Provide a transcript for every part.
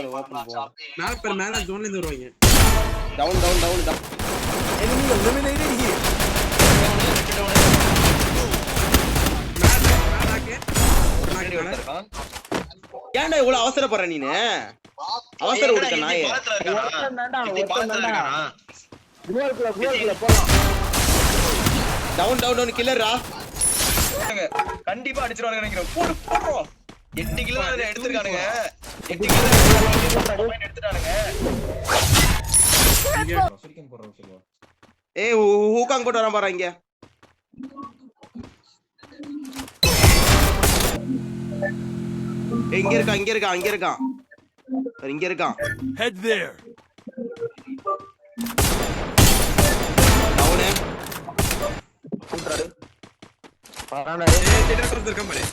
போடு ஓபன் போ. மேல ஜோன்ல இருந்து வருவாங்க. டவுன். Enemy eliminated here. ஏன்டா இவ்வளவு அவசரப்படுற நீனு? அவசரம் விடுக்க நாயே. டவுன் கில்லரா. கண்டிப்பா அடிச்சிருவாங்க நினைக்கிறேன். போடுறோம் 8 கிலோ எடுத்துட்டானுங்க. 8 கிலோ எடுத்துட்டானுங்க. ஏய் ஹூகாங் போட்டு வரான் பாரு இங்க. இங்க இருக்கான். Head there. டவுன். கூட்றாரு. பரானா ஏய் திடீர்னு இருக்கான் பாரு.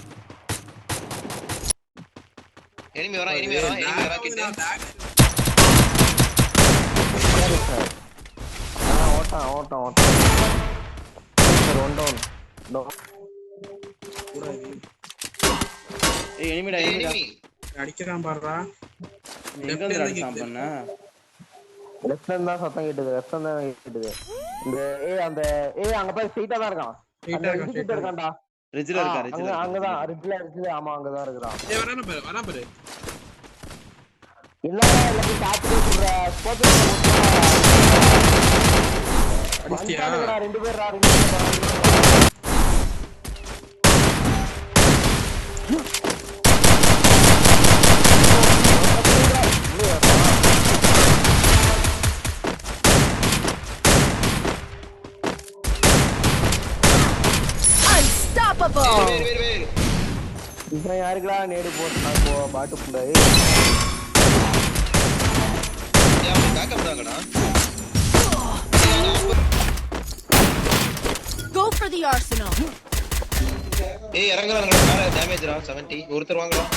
எனிமி வரா கிட்ட. ஓட்டம். சரி ஒன் டவுன். ஏய் எனிமிடா. அடிக்கறான் பாருடா. எங்க இருந்து அடிச்சான் பண்ண? லெஃப்ட்ல இருந்தா சத்தம் கேட்டது. இந்த அந்த அங்க போய் ஸ்ட்ரைட்டா தான் இருக்கான். ஸ்ட்ரைட்டா இருக்கான்டா. ரிஜ்ல இருக்கா. அங்கதான் ரிஜ்ல ஆமா அங்கதான் இருக்கான். ஏய் வரான பாரு. எல்லாரும் காத்துட்டு சொல்ற ஸ்போர்ட்ஸ் அடிச்சியா? ரெண்டு பேர் இப்ப யாருக்குடா நேடு போட்டு போ பாட்டு புண்டாய். Go for the arsenal. ஏய் இறங்குறாங்க மேல டேமேஜ்ரா 70 ஒருத்தர் வாங்கலாம்.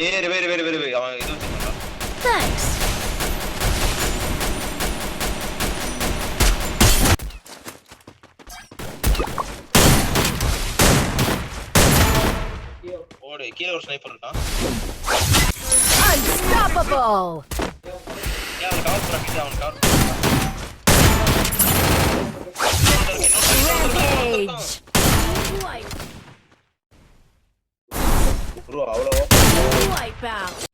ஏய் வேற அவன் இது வச்சிருக்கான். Thanks. ஓடு கீழ ஒரு ஸ்னைப்பர் இருக்கான். Unstoppable. அவன் கவர் பண்ணி அவன் கவர் Rampage. ப்ரோ அவ்வளோ Wipe out.